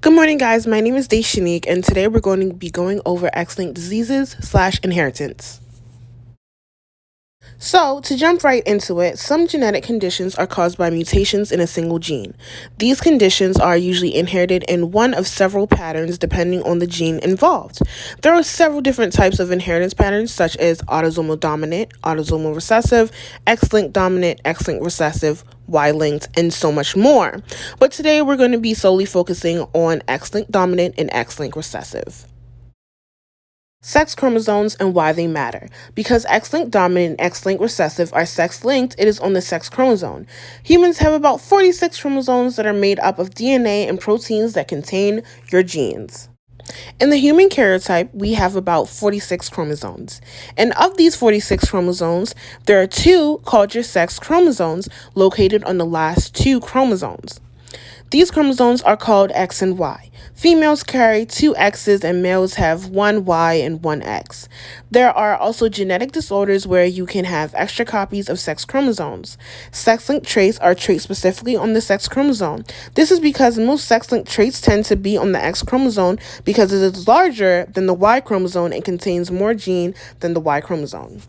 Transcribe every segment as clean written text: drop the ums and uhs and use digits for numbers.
Good morning, guys. My name is Shanique, and today we're going to be going over X-linked diseases/inheritance. So, to jump right into it, some genetic conditions are caused by mutations in a single gene. These conditions are usually inherited in one of several patterns depending on the gene involved. There are several different types of inheritance patterns, such as autosomal dominant, autosomal recessive, X-linked dominant, X-linked recessive, Y-linked, and so much more. But today we're going to be solely focusing on X-linked dominant and X-linked recessive. Sex chromosomes and why they matter. Because X-linked dominant and X-linked recessive are sex-linked, it is on the sex chromosome. Humans have about 46 chromosomes that are made up of DNA and proteins that contain your genes. In the human karyotype, we have about 46 chromosomes. And of these 46 chromosomes, there are two called your sex chromosomes located on the last two chromosomes. These chromosomes are called X and Y. Females carry two X's and males have one Y and one X. There are also genetic disorders where you can have extra copies of sex chromosomes. Sex-linked traits are traits specifically on the sex chromosome. This is because most sex-linked traits tend to be on the X chromosome because it is larger than the Y chromosome and contains more gene than the Y chromosome.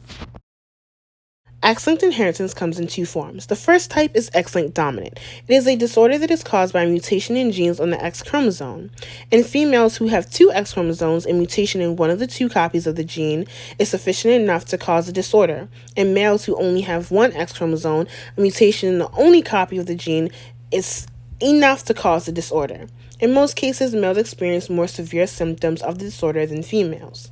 X-linked inheritance comes in two forms. The first type is X-linked dominant. It is a disorder that is caused by a mutation in genes on the X chromosome. In females who have two X chromosomes, a mutation in one of the two copies of the gene is sufficient enough to cause a disorder. In males who only have one X chromosome, a mutation in the only copy of the gene is enough to cause the disorder. In most cases, males experience more severe symptoms of the disorder than females.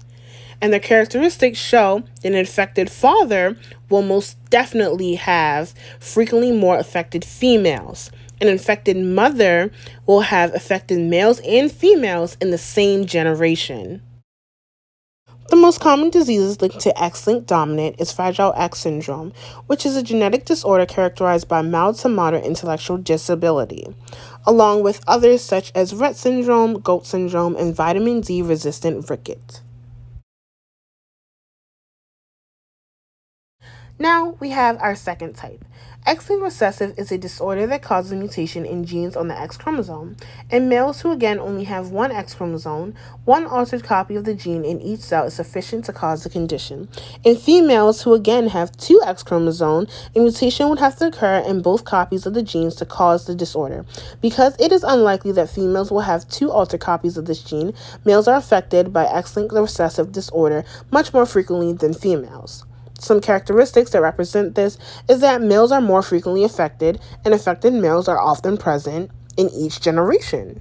And the characteristics show that an affected father will most definitely have frequently more affected females. An infected mother will have affected males and females in the same generation. The most common diseases linked to X-linked dominant is Fragile X syndrome, which is a genetic disorder characterized by mild to moderate intellectual disability, along with others such as Rett syndrome, GOAT syndrome, and vitamin D resistant rickets. Now we have our second type. X-linked recessive is a disorder that causes a mutation in genes on the X chromosome. In males who again only have one X chromosome, one altered copy of the gene in each cell is sufficient to cause the condition. In females who again have two X chromosomes, a mutation would have to occur in both copies of the genes to cause the disorder. Because it is unlikely that females will have two altered copies of this gene, males are affected by X-linked recessive disorder much more frequently than females. Some characteristics that represent this is that males are more frequently affected, and affected males are often present in each generation.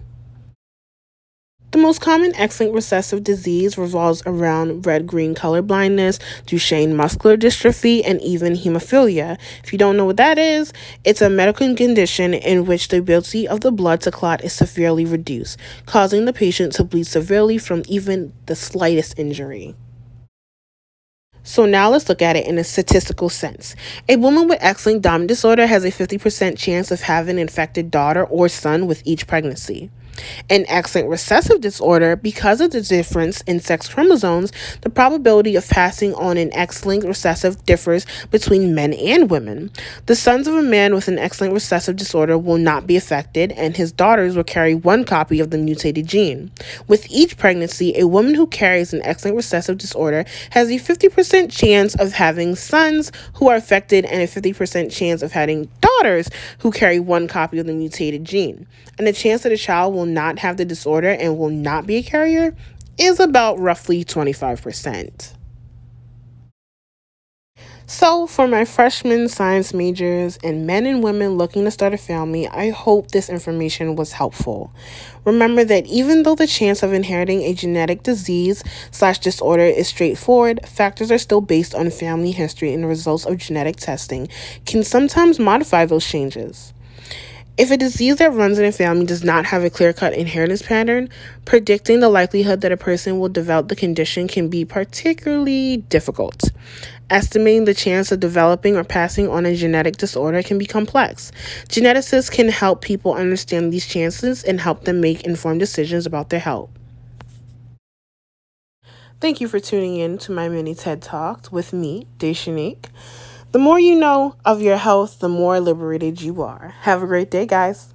The most common X-linked recessive disease revolves around red-green color blindness, Duchenne muscular dystrophy, and even hemophilia. If you don't know what that is, it's a medical condition in which the ability of the blood to clot is severely reduced, causing the patient to bleed severely from even the slightest injury. So now let's look at it in a statistical sense. A woman with X-linked dominant disorder has a 50% chance of having an infected daughter or son with each pregnancy. In X-linked recessive disorder, because of the difference in sex chromosomes, the probability of passing on an X-linked recessive differs between men and women. The sons of a man with an X-linked recessive disorder will not be affected, and his daughters will carry one copy of the mutated gene. With each pregnancy, a woman who carries an X-linked recessive disorder has a 50% chance of having sons who are affected and a 50% chance of having daughters who carry one copy of the mutated gene. And the chance that a child will not have the disorder and will not be a carrier is about roughly 25%. So, for my freshman science majors and men and women looking to start a family, I hope this information was helpful. Remember that even though the chance of inheriting a genetic disease/disorder is straightforward, factors are still based on family history, and the results of genetic testing can sometimes modify those changes. If a disease that runs in a family does not have a clear-cut inheritance pattern, predicting the likelihood that a person will develop the condition can be particularly difficult. Estimating the chance of developing or passing on a genetic disorder can be complex. Geneticists can help people understand these chances and help them make informed decisions about their health. Thank you for tuning in to my mini TED Talk with me, Shanique. The more you know of your health, the more liberated you are. Have a great day, guys.